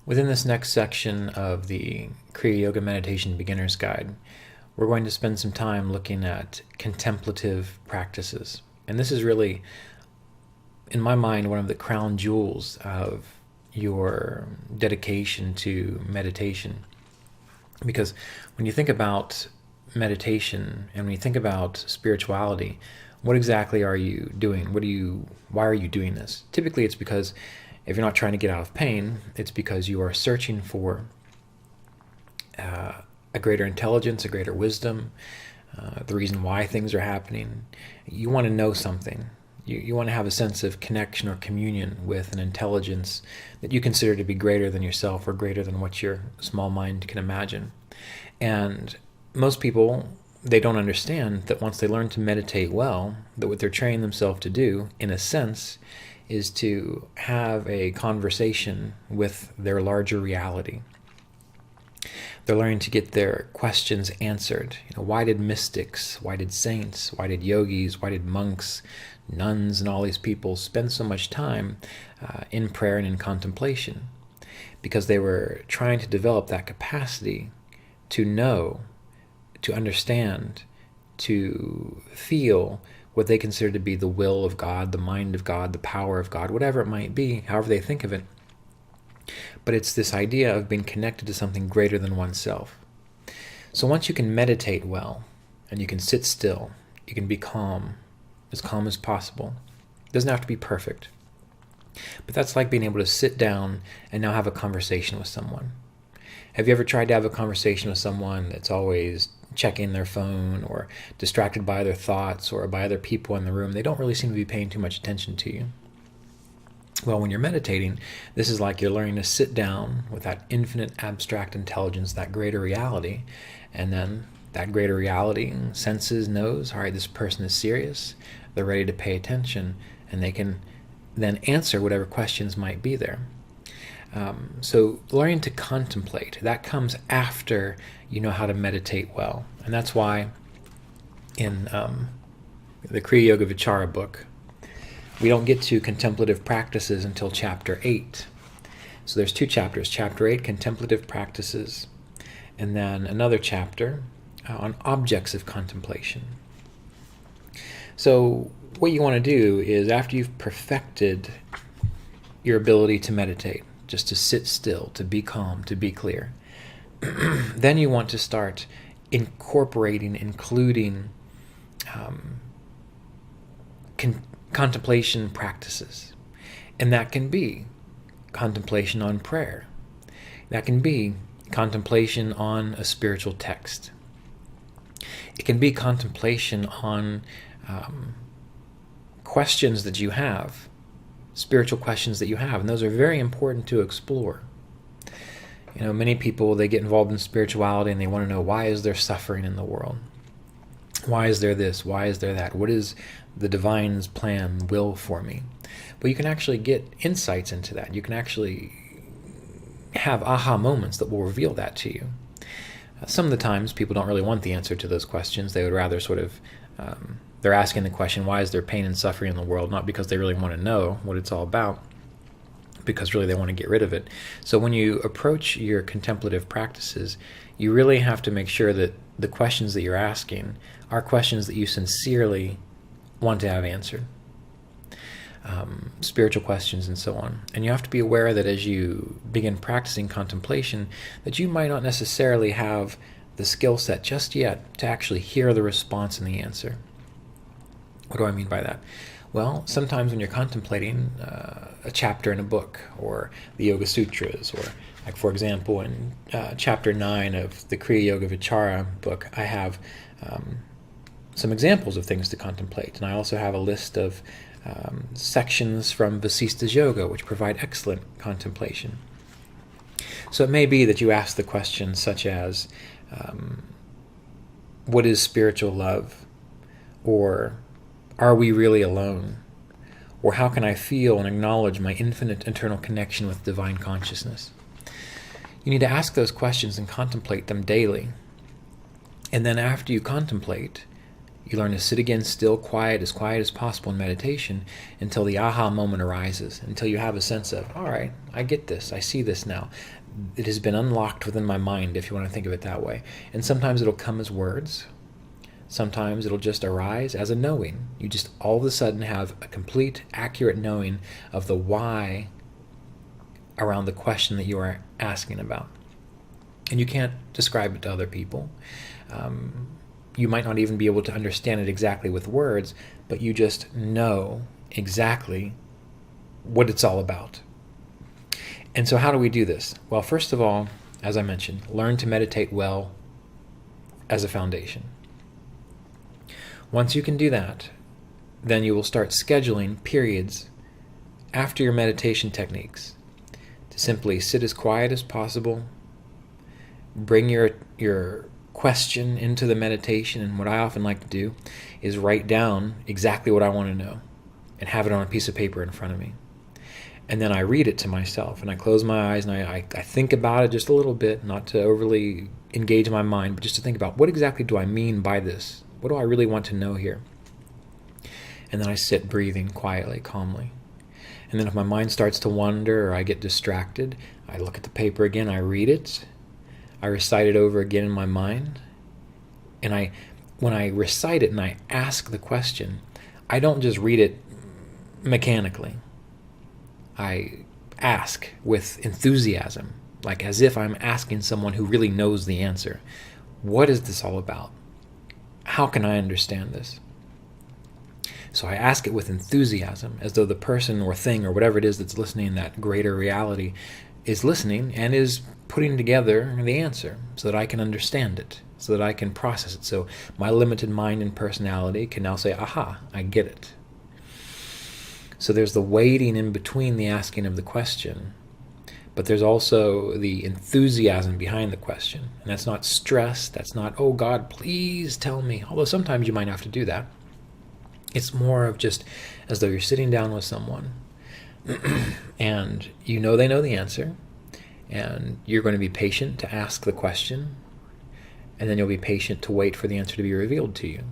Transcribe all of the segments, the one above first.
Within this next section of the Kriya Yoga Meditation Beginner's Guide, we're going to spend some time looking at contemplative practices. And this is really, in my mind, one of the crown jewels of your dedication to meditation. Because when you think about meditation and when you think about spirituality, what exactly are you doing? Why are you doing this? Typically it's because if you're not trying to get out of pain, it's because you are searching for a greater intelligence, a greater wisdom, the reason why things are happening. You want to know something. You want to have a sense of connection or communion with an intelligence that you consider to be greater than yourself or greater than what your small mind can imagine. And most people, they don't understand that once they learn to meditate well, that what they're training themselves to do, in a sense, is to have a conversation with their larger reality. They're learning to get their questions answered. Why did mystics, why did saints, why did yogis, why did monks, nuns, and all these people spend so much time in prayer and in contemplation? Because they were trying to develop that capacity to know, to understand, to feel what they consider to be the will of God, the mind of God, the power of God, whatever it might be, however they think of it. But it's this idea of being connected to something greater than oneself. So once you can meditate well, and you can sit still, you can be calm as possible. It doesn't have to be perfect. But that's like being able to sit down and now have a conversation with someone. Have you ever tried to have a conversation with someone that's always checking their phone or distracted by their thoughts or by other people in the room? They don't really seem to be paying too much attention to you. Well, when you're meditating, this is like you're learning to sit down with that infinite abstract intelligence, that greater reality, and then that greater reality senses, knows, all right, this person is serious, they're ready to pay attention, and they can then answer whatever questions might be there. So learning to contemplate, that comes after you know how to meditate well. And that's why in the Kriya Yoga Vichara book, we don't get to contemplative practices until chapter 8. So there's 2 chapters. Chapter 8, Contemplative Practices, and then another chapter on objects of contemplation. So what you want to do is, after you've perfected your ability to meditate, just to sit still, to be calm, to be clear, then you want to start including contemplation practices. And that can be contemplation on prayer. That can be contemplation on a spiritual text. It can be contemplation on questions that you have, spiritual questions that you have, and those are very important to explore. Many people, they get involved in spirituality and they want to know, why is there suffering in the world? Why is there this? Why is there that? What is the divine's plan, will for me? But you can actually get insights into that. You can actually have aha moments that will reveal that to you. Some of the times people don't really want the answer to those questions. They would rather they're asking the question, why is there pain and suffering in the world? Not because they really want to know what it's all about, because really they want to get rid of it. So when you approach your contemplative practices, you really have to make sure that the questions that you're asking are questions that you sincerely want to have answered. Spiritual questions and so on. And you have to be aware that as you begin practicing contemplation, that you might not necessarily have the skill set just yet to actually hear the response and the answer. What do I mean by that? Well, sometimes when you're contemplating a chapter in a book, or the Yoga Sutras, or like, for example, in chapter 9 of the Kriya Yoga Vichara book, I have some examples of things to contemplate. And I also have a list of sections from Vasista's Yoga, which provide excellent contemplation. So it may be that you ask the questions such as, what is spiritual love? Or, are we really alone? Or how can I feel and acknowledge my infinite internal connection with divine consciousness? You need to ask those questions and contemplate them daily. And then after you contemplate, You learn to sit again still, quiet as possible in meditation until the aha moment arises, until you have a sense of, all right, I get this, I see this now. It has been unlocked within my mind, if you want to think of it that way. And sometimes it'll come as words. Sometimes it'll just arise as a knowing. You just all of a sudden have a complete, accurate knowing of the why around the question that you are asking about. And you can't describe it to other people. You might not even be able to understand it exactly with words, but you just know exactly what it's all about. And so how do we do this? Well, first of all, as I mentioned, learn to meditate well as a foundation. Once you can do that, then you will start scheduling periods after your meditation techniques to simply sit as quiet as possible, bring your question into the meditation, and what I often like to do is write down exactly what I want to know and have it on a piece of paper in front of me. And then I read it to myself, and I close my eyes, and I think about it just a little bit, not to overly engage my mind, but just to think about, what exactly do I mean by this? What do I really want to know here? And then I sit breathing quietly, calmly. And then if my mind starts to wander or I get distracted, I look at the paper again, I read it, I recite it over again in my mind. And when I recite it and I ask the question, I don't just read it mechanically. I ask with enthusiasm, like as if I'm asking someone who really knows the answer. What is this all about? How can I understand this? So I ask it with enthusiasm, as though the person or thing or whatever it is that's listening, that greater reality, is listening and is putting together the answer so that I can understand it, so that I can process it. So my limited mind and personality can now say, aha, I get it. So there's the waiting in between the asking of the question, but there's also the enthusiasm behind the question. And that's not stress, that's not, oh God, please tell me. Although sometimes you might have to do that. It's more of just as though you're sitting down with someone and you know they know the answer, and you're going to be patient to ask the question, and then you'll be patient to wait for the answer to be revealed to you.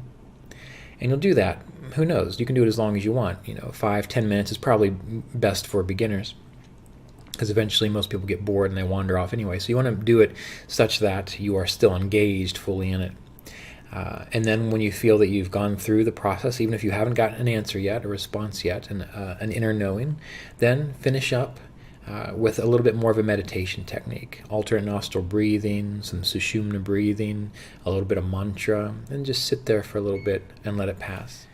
And you'll do that. Who knows? You can do it as long as you want. 5-10 minutes is probably best for beginners, because eventually most people get bored and they wander off anyway. So you want to do it such that you are still engaged fully in it. And then when you feel that you've gone through the process, even if you haven't gotten an answer yet, a response yet, an inner knowing, then finish up with a little bit more of a meditation technique. Alternate nostril breathing, some sushumna breathing, a little bit of mantra, and just sit there for a little bit and let it pass.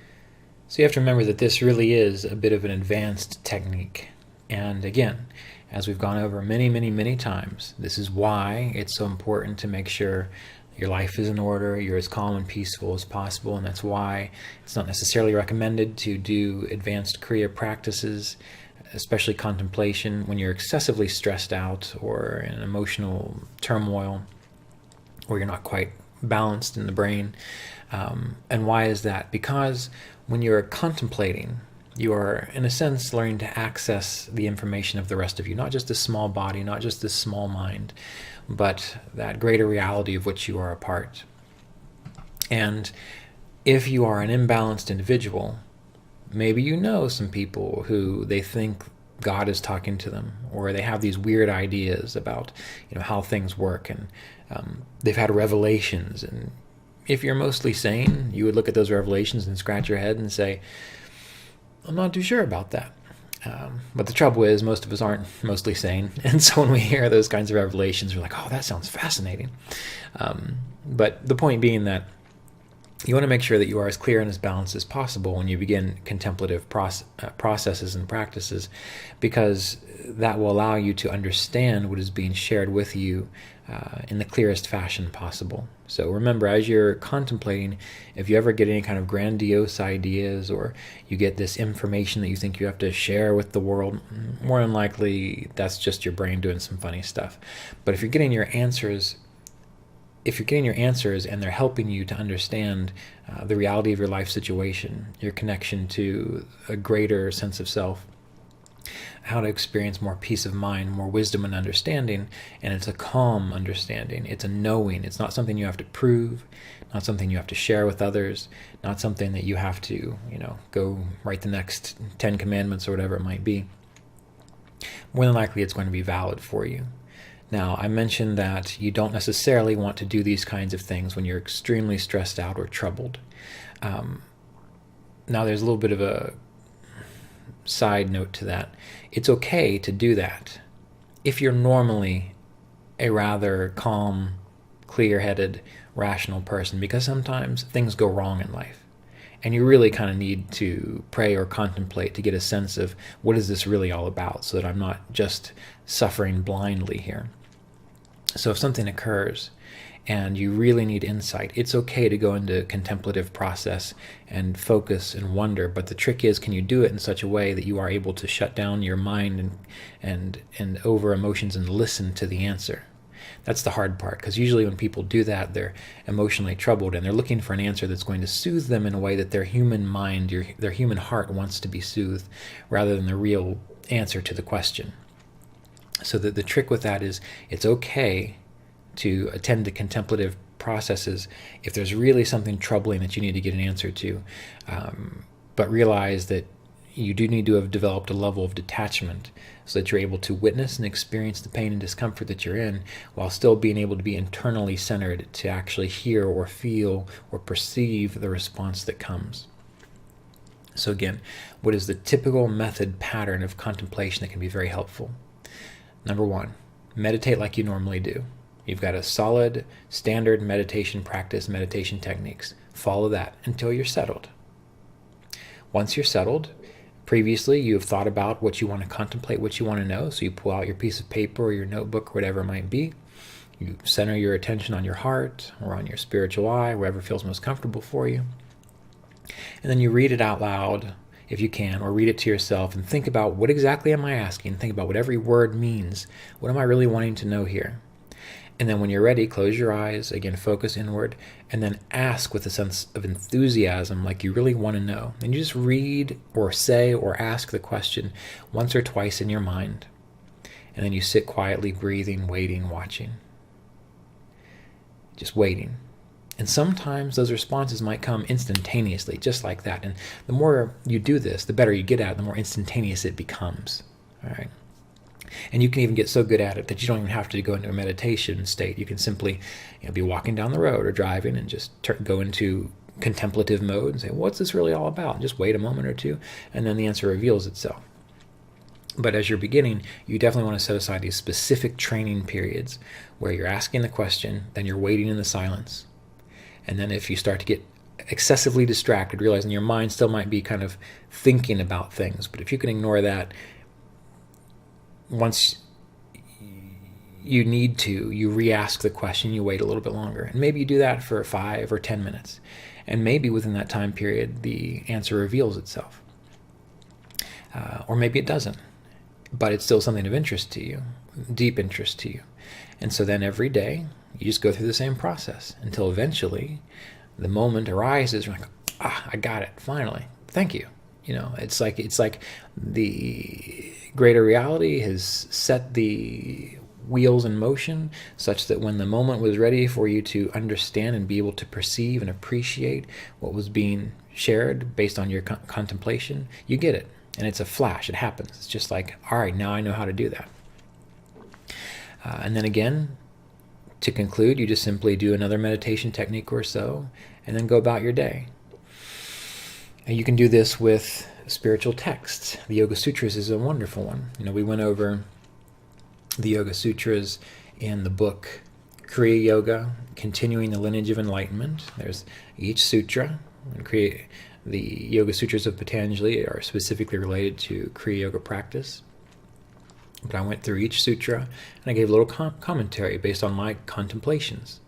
So you have to remember that this really is a bit of an advanced technique. And again, as we've gone over many, many, many times, this is why it's so important to make sure your life is in order, you're as calm and peaceful as possible, and that's why it's not necessarily recommended to do advanced Kriya practices, especially contemplation, when you're excessively stressed out or in emotional turmoil, or you're not quite balanced in the brain. And why is that? Because when you're contemplating, you are, in a sense, learning to access the information of the rest of you, not just this small body, not just this small mind, but that greater reality of which you are a part. And if you are an imbalanced individual, maybe you know some people who they think God is talking to them, or they have these weird ideas about how things work, and they've had revelations. And if you're mostly sane, you would look at those revelations and scratch your head and say, I'm not too sure about that. But the trouble is, most of us aren't mostly sane. And so when we hear those kinds of revelations, we're like, oh, that sounds fascinating. But the point being that you want to make sure that you are as clear and as balanced as possible when you begin contemplative processes and practices, because that will allow you to understand what is being shared with you in the clearest fashion possible. So remember, as you're contemplating, if you ever get any kind of grandiose ideas, or you get this information that you think you have to share with the world, more than likely that's just your brain doing some funny stuff. But if you're getting your answers and they're helping you to understand the reality of your life situation, your connection to a greater sense of self, how to experience more peace of mind, more wisdom and understanding, and it's a calm understanding. It's a knowing. It's not something you have to prove, not something you have to share with others, not something that you have to, go write the next 10 commandments or whatever it might be. More than likely it's going to be valid for you. Now, I mentioned that you don't necessarily want to do these kinds of things when you're extremely stressed out or troubled. Now, there's a little bit of a side note to that. It's okay to do that if you're normally a rather calm, clear-headed, rational person, because sometimes things go wrong in life. And you really kind of need to pray or contemplate to get a sense of what is this really all about, so that I'm not just suffering blindly here. So if something occurs and you really need insight, it's okay to go into contemplative process and focus and wonder. But the trick is, can you do it in such a way that you are able to shut down your mind and over emotions and listen to the answer? That's the hard part, because usually when people do that, they're emotionally troubled and they're looking for an answer that's going to soothe them in a way that their human mind, their human heart wants to be soothed, rather than the real answer to the question. So the trick with that is, it's okay to attend to contemplative processes if there's really something troubling that you need to get an answer to, but realize that you do need to have developed a level of detachment so that you're able to witness and experience the pain and discomfort that you're in, while still being able to be internally centered to actually hear or feel or perceive the response that comes. So again, what is the typical method pattern of contemplation that can be very helpful? Number 1, meditate like you normally do. You've got a solid, standard meditation practice, meditation techniques. Follow that until you're settled. Once you're settled, previously you have thought about what you want to contemplate, what you want to know, so you pull out your piece of paper or your notebook or whatever it might be. You center your attention on your heart or on your spiritual eye, wherever feels most comfortable for you. And then you read it out loud, if you can, or read it to yourself and think about, what exactly am I asking? Think about what every word means. What am I really wanting to know here? And then when you're ready, close your eyes, again, focus inward, and then ask with a sense of enthusiasm, like you really want to know. And you just read or say or ask the question once or twice in your mind. And then you sit quietly, breathing, waiting, watching. Just waiting. And sometimes those responses might come instantaneously, just like that. And the more you do this, the better you get at it, the more instantaneous it becomes. All right. And you can even get so good at it that you don't even have to go into a meditation state. You can simply be walking down the road or driving and just go into contemplative mode and say, what's this really all about? And just wait a moment or two, and then the answer reveals itself. But as you're beginning, you definitely want to set aside these specific training periods where you're asking the question, then you're waiting in the silence. And then if you start to get excessively distracted, realizing your mind still might be kind of thinking about things, but if you can ignore that, once you need to, you re-ask the question, you wait a little bit longer. And maybe you do that for 5 or 10 minutes. And maybe within that time period, the answer reveals itself. Or maybe it doesn't. But it's still something of interest to you, deep interest to you. And so then every day, you just go through the same process until eventually the moment arises. You're like, I got it, finally. Thank you. It's like the greater reality has set the wheels in motion such that when the moment was ready for you to understand and be able to perceive and appreciate what was being shared based on your contemplation, you get it. And it's a flash. It happens. It's just like, all right, now I know how to do that. And then again, to conclude, you just simply do another meditation technique or so, and then go about your day. And you can do this with spiritual texts. The Yoga Sutras is a wonderful one. We went over the Yoga Sutras in the book Kriya Yoga, Continuing the Lineage of Enlightenment. There's each sutra. The Yoga Sutras of Patanjali are specifically related to Kriya Yoga practice. But I went through each sutra and I gave a little commentary based on my contemplations.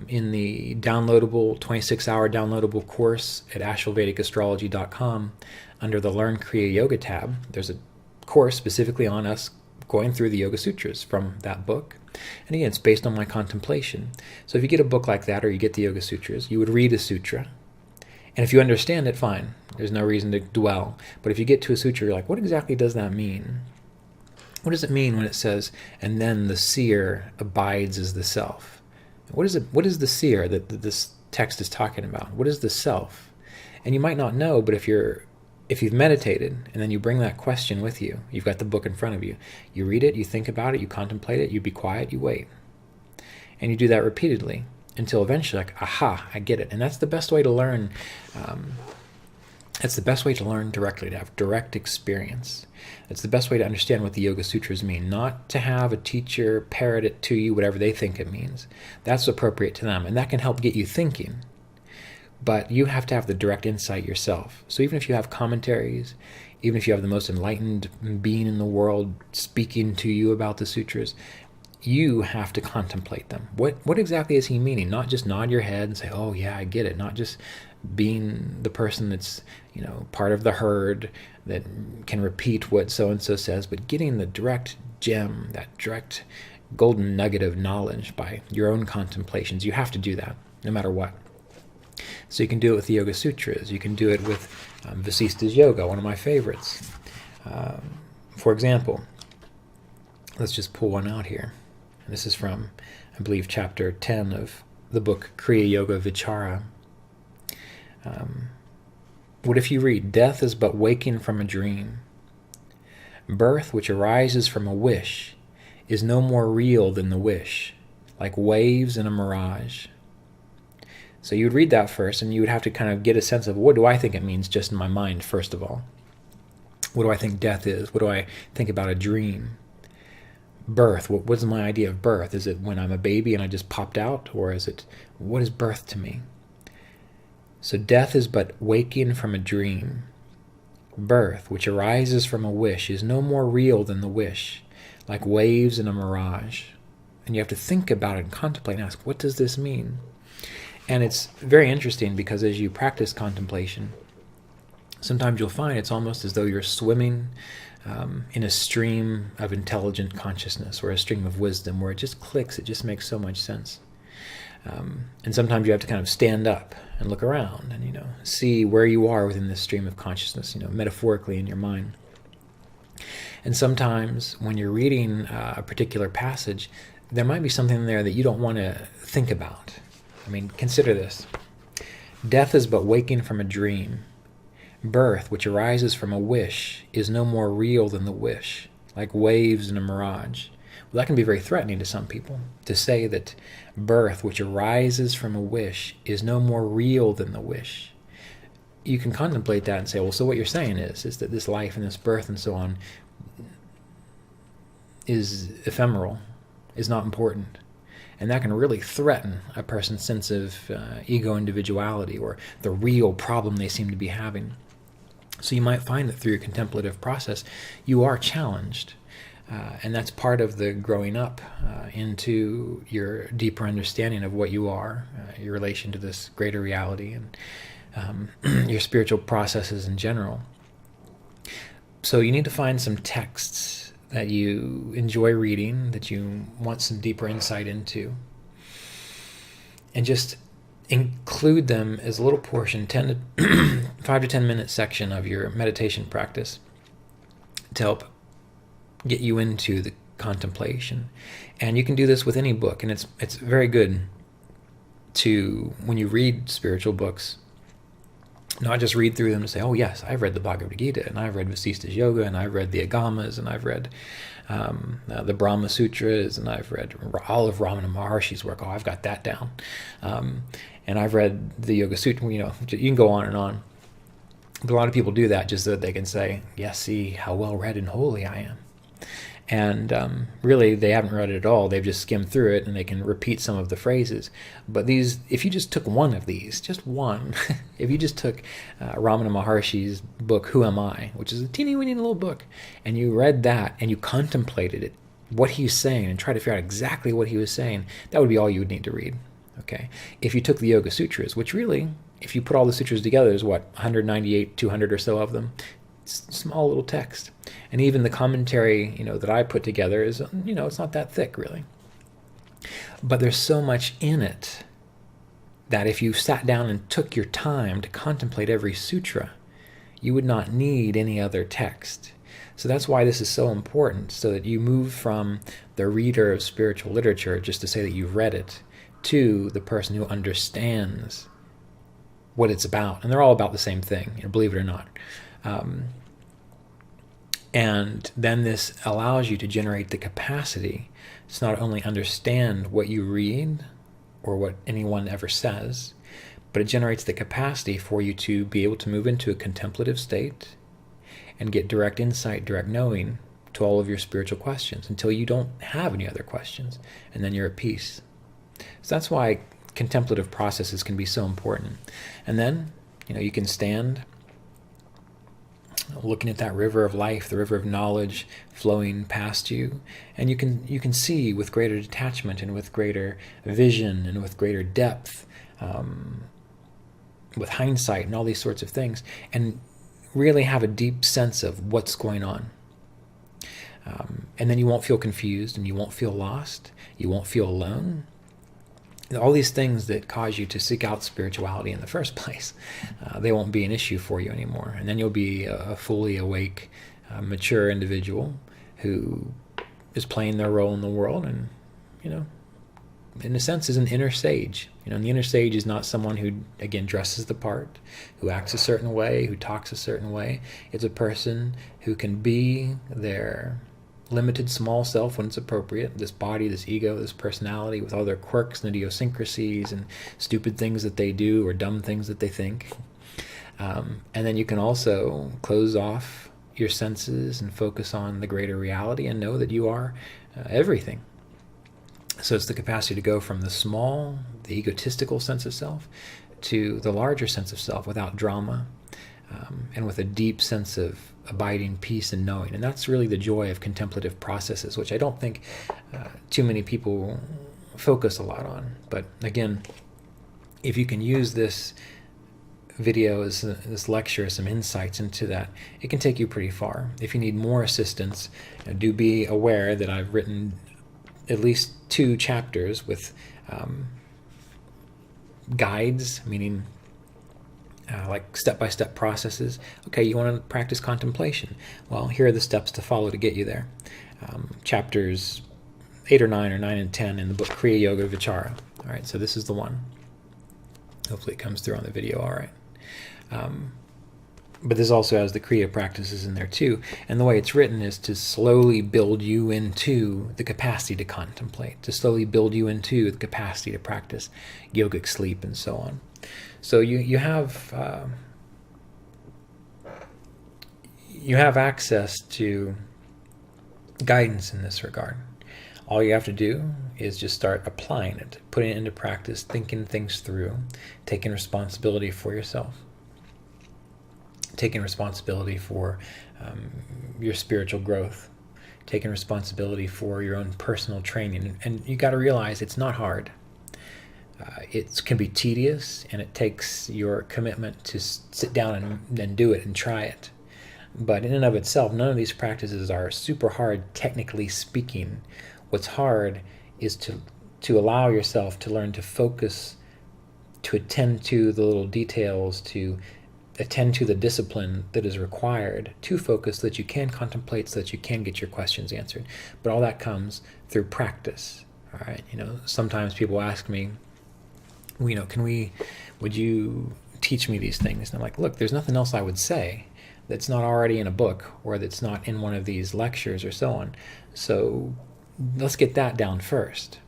In the downloadable, 26-hour downloadable course at ashevedicastrology.com, under the Learn Kriya Yoga tab, there's a course specifically on us going through the Yoga Sutras from that book. And again, it's based on my contemplation. So if you get a book like that, or you get the Yoga Sutras, you would read a sutra, And if you understand it, fine. There's no reason to dwell. But if you get to a sutra, you're like, what exactly does that mean? What does it mean when it says, and then the seer abides as the self? What is it? What is the seer that this text is talking about? What is the self? And you might not know, but if you've meditated and then you bring that question with you, you've got the book in front of you, you read it, you think about it, you contemplate it, you be quiet, you wait. And you do that repeatedly until eventually, like, aha, I get it. And that's the best way to learn. That's the best way to learn directly, to have direct experience. It's the best way to understand what the Yoga Sutras mean, not to have a teacher parrot it to you, whatever they think it means. That's appropriate to them, and that can help get you thinking. But you have to have the direct insight yourself. So even if you have commentaries, even if you have the most enlightened being in the world speaking to you about the sutras, you have to contemplate them. What exactly is he meaning? Not just nod your head and say, oh yeah, I get it. Not just being the person that's, part of the herd that can repeat what so-and-so says, but getting the direct gem, that direct golden nugget of knowledge by your own contemplations. You have to do that, no matter what. So you can do it with the Yoga Sutras. You can do it with Vasishtha's Yoga, one of my favorites. For example, let's just pull one out here. This is from, I believe, chapter 10 of the book Kriya Yoga Vichara. What if you read, death is but waking from a dream. Birth, which arises from a wish, is no more real than the wish, like waves in a mirage. So you would read that first, and you would have to kind of get a sense of, what do I think it means just in my mind, first of all? What do I think death is? What do I think about a dream? Birth, what's my idea of birth? Is it when I'm a baby and I just popped out? Or is it, what is birth to me? So death is but waking from a dream. Birth, which arises from a wish, is no more real than the wish, like waves in a mirage. And you have to think about it and contemplate and ask, what does this mean? And it's very interesting because as you practice contemplation, sometimes you'll find it's almost as though you're swimming in a stream of intelligent consciousness or a stream of wisdom where it just clicks, it just makes so much sense. And sometimes you have to kind of stand up and look around and, see where you are within this stream of consciousness, metaphorically in your mind. And sometimes when you're reading a particular passage, there might be something there that you don't want to think about. Consider this. Death is but waking from a dream. Birth, which arises from a wish, is no more real than the wish, like waves in a mirage. Well, that can be very threatening to some people, to say that birth, which arises from a wish, is no more real than the wish. You can contemplate that and say, well, so what you're saying is that this life and this birth and so on is ephemeral, is not important. And that can really threaten a person's sense of ego individuality or the real problem they seem to be having. So you might find that through your contemplative process, you are challenged. And that's part of the growing up into your deeper understanding of what you are, your relation to this greater reality, and your spiritual processes in general. So you need to find some texts that you enjoy reading, that you want some deeper insight into, and just include them as a little portion, 5 to 10 minute section of your meditation practice to help get you into the contemplation. And you can do this with any book, and it's very good to, when you read spiritual books, not just read through them and say, oh yes, I've read the Bhagavad Gita, and I've read Vasishtha's Yoga, and I've read the Agamas, and I've read the Brahma Sutras, and I've read all of Ramana Maharshi's work. Oh, I've got that down. And I've read the Yoga Sutra. You can go on and on. But a lot of people do that just so that they can say, yes, see how well read and holy I am. And really, they haven't read it at all. They've just skimmed through it, and they can repeat some of the phrases. But these, if you just took one of these, just one, if you just took Ramana Maharshi's book, Who Am I?, which is a teeny-weeny little book, and you read that, and you contemplated it, what he's saying, and tried to figure out exactly what he was saying, that would be all you would need to read. Okay. If you took the Yoga Sutras, which really, if you put all the sutras together, there's 198, 200 or so of them. Small little text. And even the commentary, that I put together is, it's not that thick really. But there's so much in it that if you sat down and took your time to contemplate every sutra, you would not need any other text. So that's why this is so important, so that you move from the reader of spiritual literature, just to say that you've read it, to the person who understands what it's about. And they're all about the same thing, believe it or not. And then this allows you to generate the capacity to not only understand what you read or what anyone ever says, but it generates the capacity for you to be able to move into a contemplative state and get direct insight, direct knowing to all of your spiritual questions until you don't have any other questions, and then you're at peace. So that's why contemplative processes can be so important. And then, you can stand looking at that river of life, the river of knowledge flowing past you, and you can see with greater detachment and with greater vision and with greater depth, with hindsight and all these sorts of things, and really have a deep sense of what's going on. And then you won't feel confused, and you won't feel lost, you won't feel alone. All these things that cause you to seek out spirituality in the first place, they won't be an issue for you anymore. And then you'll be a fully awake, mature individual who is playing their role in the world, and, in a sense, is an inner sage. And the inner sage is not someone who, again, dresses the part, who acts a certain way, who talks a certain way. It's a person who can be their limited small self when it's appropriate, this body, this ego, this personality with all their quirks and idiosyncrasies and stupid things that they do or dumb things that they think. And then you can also close off your senses and focus on the greater reality and know that you are everything. So it's the capacity to go from the small, the egotistical sense of self to the larger sense of self without drama, and with a deep sense of abiding peace and knowing. And that's really the joy of contemplative processes, which I don't think too many people focus a lot on. But again, if you can use this video, as this lecture, as some insights into that, it can take you pretty far. If you need more assistance, do be aware that I've written at least 2 chapters with guides, meaning like step-by-step processes. Okay, you want to practice contemplation. Well, here are the steps to follow to get you there. Chapters 8 or 9 or 9 and 10 in the book Kriya Yoga, Vichara. All right, so this is the one. Hopefully it comes through on the video all right. But this also has the Kriya practices in there too. And the way it's written is to slowly build you into the capacity to contemplate, to slowly build you into the capacity to practice yogic sleep and so on. So you have access to guidance in this regard. All you have to do is just start applying it, putting it into practice, thinking things through, taking responsibility for yourself, taking responsibility for your spiritual growth, taking responsibility for your own personal training. And you got to realize it's not hard. It can be tedious, and it takes your commitment to sit down and do it and try it. But in and of itself, none of these practices are super hard, technically speaking. What's hard is to allow yourself to learn to focus, to attend to the little details, to attend to the discipline that is required to focus, so that you can contemplate, so that you can get your questions answered. But all that comes through practice. All right, sometimes people ask me, would you teach me these things? And I'm like, look, there's nothing else I would say that's not already in a book or that's not in one of these lectures or so on. So let's get that down first.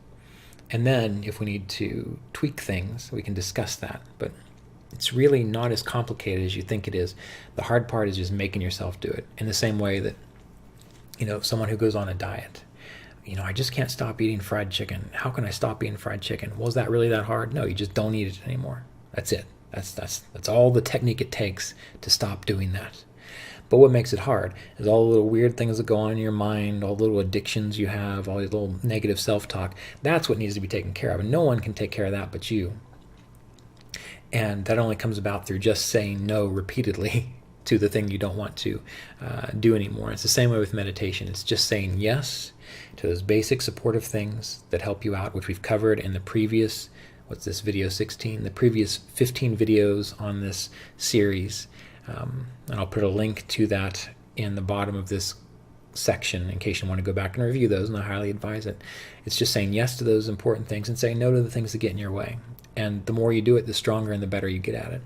And then if we need to tweak things, we can discuss that. But it's really not as complicated as you think it is. The hard part is just making yourself do it. In the same way that, someone who goes on a diet, I just can't stop eating fried chicken. How can I stop eating fried chicken? Well, is that really that hard? No, you just don't eat it anymore. That's it. That's all the technique it takes to stop doing that. But what makes it hard is all the little weird things that go on in your mind, all the little addictions you have, all these little negative self-talk. That's what needs to be taken care of. And no one can take care of that but you. And that only comes about through just saying no repeatedly to the thing you don't want to do anymore. It's the same way with meditation. It's just saying yes to those basic supportive things that help you out, which we've covered in the previous what's this, video 16, the previous 15 videos on this series. And I'll put a link to that in the bottom of this section in case you want to go back and review those, and I highly advise it. It's just saying yes to those important things and saying no to the things that get in your way. And the more you do it, the stronger and the better you get at it.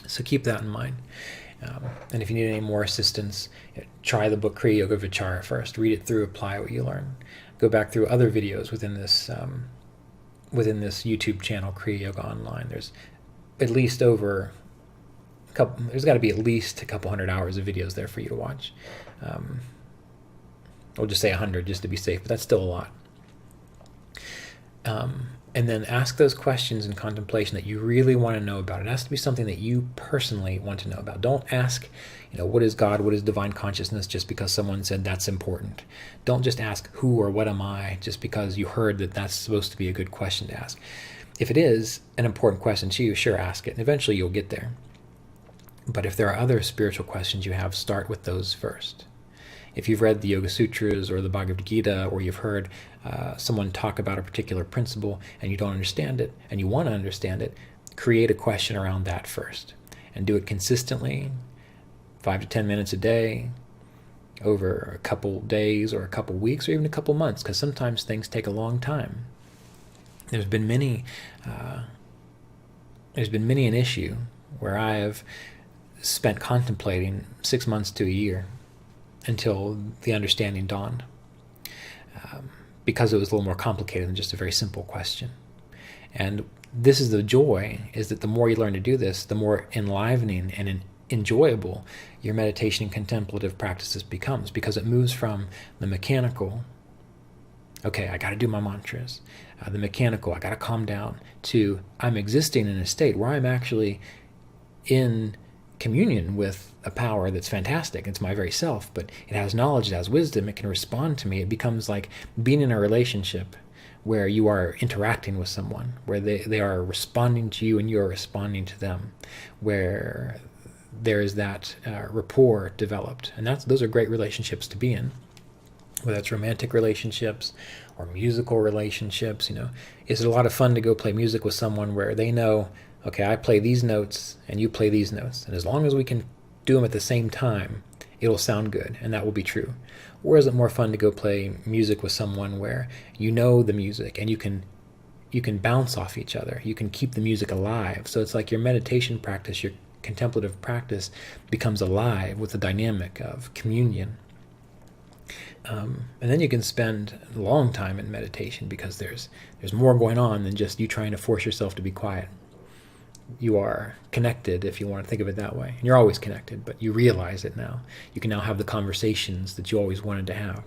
So keep that in mind. And if you need any more assistance, try the book Kriya Yoga Vichara first. Read it through, apply what you learn. Go back through other videos within this YouTube channel, Kriya Yoga Online. There's at least there's got to be at least a couple hundred hours of videos there for you to watch. We'll just say 100 just to be safe, but that's still a lot. And then ask those questions in contemplation that you really want to know about. It has to be something that you personally want to know about. Don't ask, what is God, what is divine consciousness, just because someone said that's important. Don't just ask who or what am I, just because you heard that that's supposed to be a good question to ask. If it is an important question to you, sure, ask it, and eventually you'll get there. But if there are other spiritual questions you have, start with those first. If you've read the Yoga Sutras or the Bhagavad Gita, or you've heard someone talk about a particular principle and you don't understand it and you want to understand it, create a question around that first. And do it consistently, 5 to 10 minutes a day, over a couple days or a couple weeks or even a couple months, because sometimes things take a long time. There's been many an issue where I have spent contemplating 6 months to a year until the understanding dawned, because it was a little more complicated than just a very simple question. And this is the joy, is that the more you learn to do this, the more enlivening and enjoyable your meditation and contemplative practices becomes, because it moves from the mechanical, okay, I got to do my mantras, the mechanical, I got to calm down, to I'm existing in a state where I'm actually in communion with a power that's fantastic. It's my very self, but it has knowledge, it has wisdom, it can respond to me. It becomes like being in a relationship where you are interacting with someone, where they are responding to you and you are responding to them, where there is that rapport developed. And those are great relationships to be in, whether it's romantic relationships or musical relationships. Is it a lot of fun to go play music with someone where they know, okay, I play these notes and you play these notes, and as long as we can do them at the same time, it'll sound good, and that will be true? Or is it more fun to go play music with someone where you know the music and you can bounce off each other, you can keep the music alive? So it's like your meditation practice, your contemplative practice becomes alive with the dynamic of communion. And then you can spend a long time in meditation, because there's more going on than just you trying to force yourself to be quiet. You are connected, if you want to think of it that way. And you're always connected, but you realize it now. You can now have the conversations that you always wanted to have.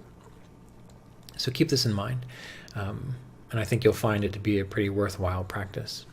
So keep this in mind. And I think you'll find it to be a pretty worthwhile practice.